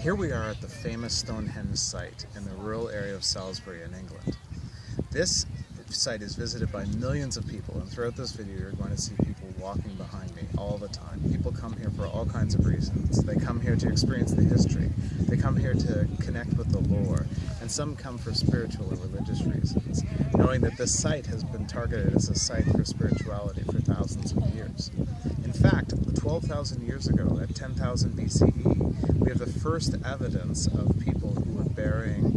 Here we are at the famous Stonehenge site in the rural area of Salisbury in England. This site is visited by millions of people, and throughout this video you're going to see people walking behind me all the time. People come here for all kinds of reasons. They come here to experience the history, they come here to connect with the lore, and some come for spiritual or religious reasons, knowing that this site has been targeted as a site for spirituality for thousands of years. In fact, 12,000 years ago, at 10,000 BCE, we have the first evidence of people who were burying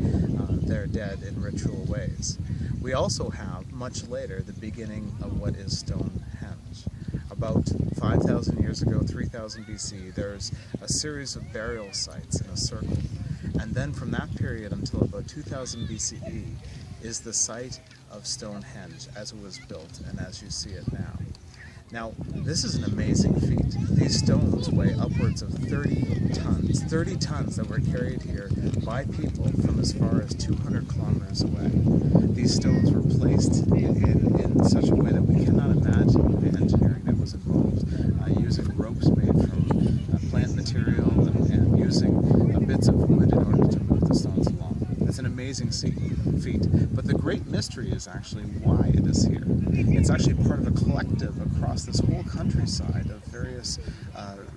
their dead in ritual ways. We also have, much later, the beginning of what is Stonehenge. About 5,000 years ago, 3,000 BC, there's a series of burial sites in a circle. And then from that period until about 2000 BCE is the site of Stonehenge as it was built and as you see it now. Now, this is an amazing feat. These stones weigh upwards of 30 tons that were carried here by people from as far as 200 kilometers away. These stones were placed in such a way that we cannot imagine the engineering that was involved, using ropes made from plant material and using bits of wood in order to move the stones along. It's an amazing feat, but the great mystery is actually why it is here. It's actually part of a collective across this whole countryside of various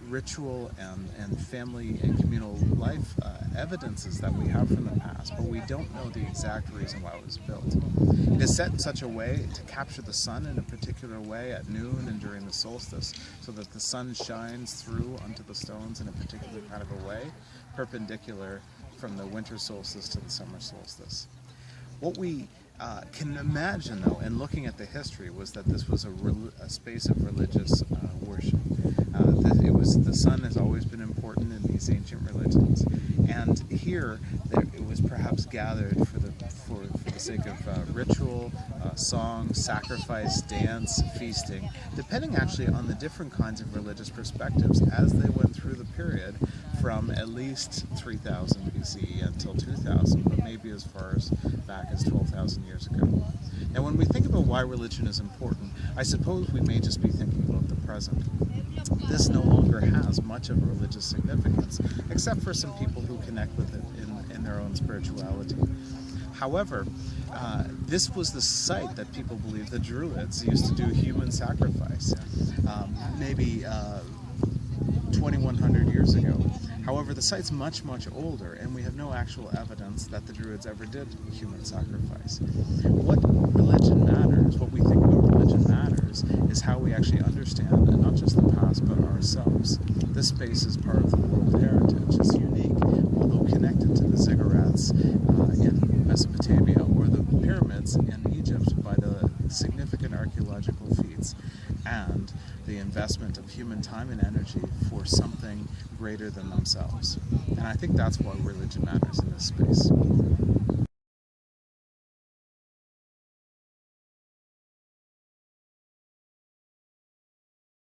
ritual and family and communal life evidences that we have from the past, but we don't know the exact reason why it was built. It is set in such a way to capture the sun in a particular way at noon and during the solstice, so that the sun shines through onto the stones in a particular kind of a way, perpendicular from the winter solstice to the summer solstice. What we can imagine, though, in looking at the history, was that this was a space of religious worship. The sun has always been important in these ancient religions, and here it was perhaps gathered for the sake of ritual, song, sacrifice, dance, feasting, depending actually on the different kinds of religious perspectives as they went through the period from at least 3000 BCE until 2000, but maybe as far as back as 12,000 years ago. Now, when we think about why religion is important, I suppose we may just be thinking about the present. This no longer has much of a religious significance, except for some people who connect with it in their own spirituality. However, this was the site that people believe the Druids used to do human sacrifice, maybe 2,100 years ago. However, the site's much, much older, and we have no actual evidence that the Druids ever did human sacrifice. What religion matters, what we think about religion matters, is how we actually understand, and not just the past, but ourselves. This space is part of the world heritage. It's unique, although connected to the ziggurats in Mesopotamia or the pyramids in Egypt by the significant archaeological feats and the investment of human time and energy for something greater than themselves. And I think that's why religion matters in this space.